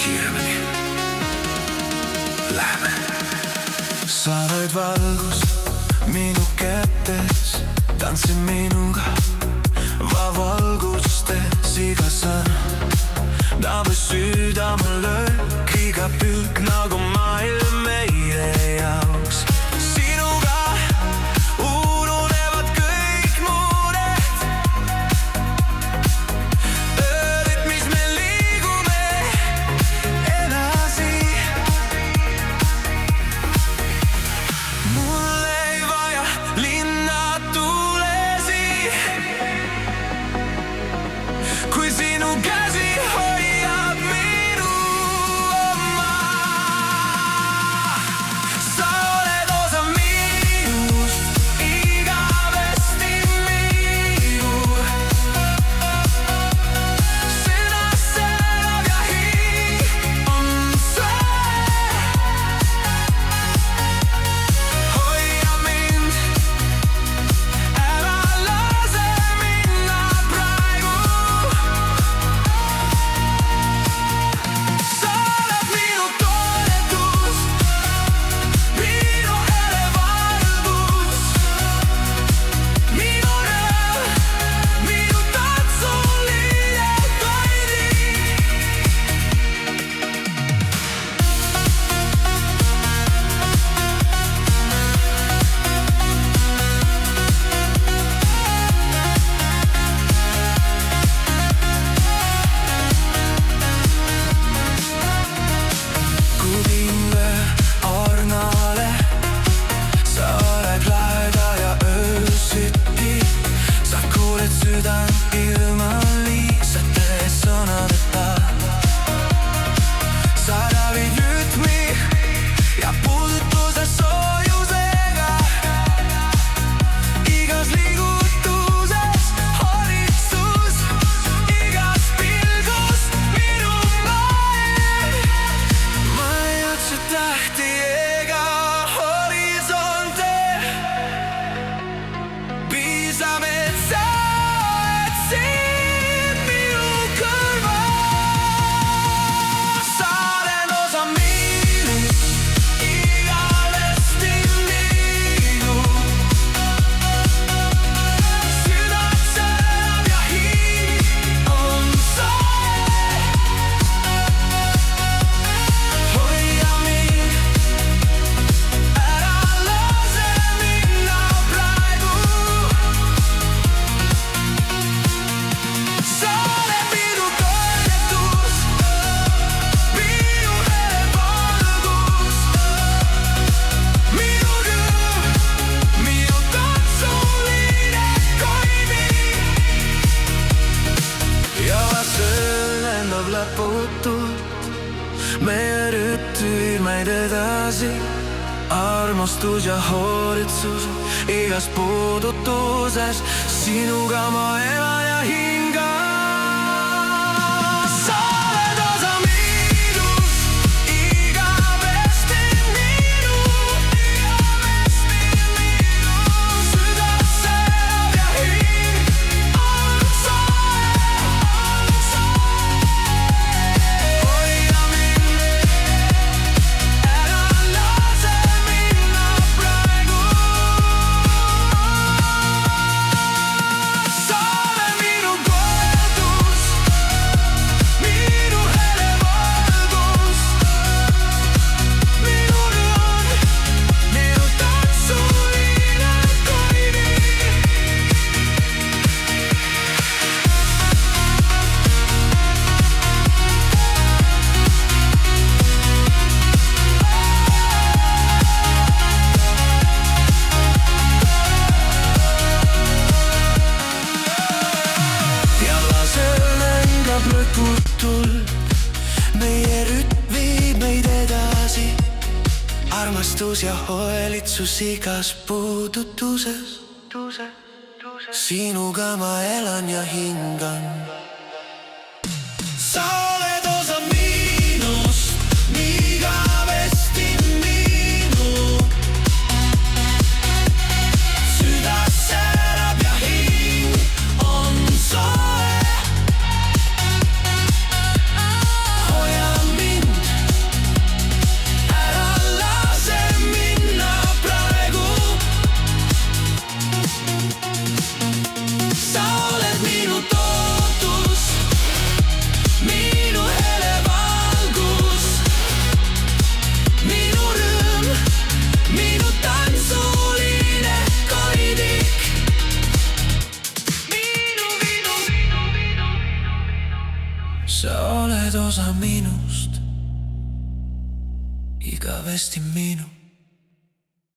kiiremini. Lähme. Sa oled valgus minu kätes, tantsi minuga valgustes, iga sõna tabas südamelöök, iga pilk nagu maailm meie jaoks. Sinuga ununevad kõik mured, ööd, mis me liigume edasi. Mul ei vaja linna tulesi, kui sinu käsi hoiab minu oma. Sa oled osa minust, igavesti minu. Südamest elab ja hing on see. Hoia mind, ära lase minna praegu. Sa oled minu toetus, minu elevalgus, minu rõõm, minu tantsuline toidi. Kudinle ornale, sa oled laeda ja öösiti. Sa kuuled südant ilma liigsete sõnadeta. Sa ravid rütmi ja puudutuse soojusega. Igas liigutuses hoolitsus, igas pilgus minu maailm. Ma ei otsi tähti ega horisonte, piisab, et sa oled siin minu kõrval. Sa oled osa minust, igavesti minu. Südamest elab ja hing on see. Hoia mind, ära lase minna praegu. Sa oled minu toetus, minu elevalgus, minu rõõm, minu tantsuline toimi. Ja see lendab lõputult, meie rütmid meid edasi. Armastus ja hoolitsus igas puudutuses, sinuga ma elan ja hingan. Sa oled osa minust, igavesti minu. Südamest elab ja hing on see. Hoia mind, ära lase minna praegu. Sa oled minu toetus, minu elevalgus, minu rõõm, minu tantsuline toimi. Ja lase lendab lõputult, meie rütm viib meid edasi. Armastus ja hoolitsus igas puudutuses, sinuga ma elan ja hingan. Sa oled osa minust, igavesti minu. Südamest elab ja hing on soe. Hoia mind, osa minust, igavesti minu.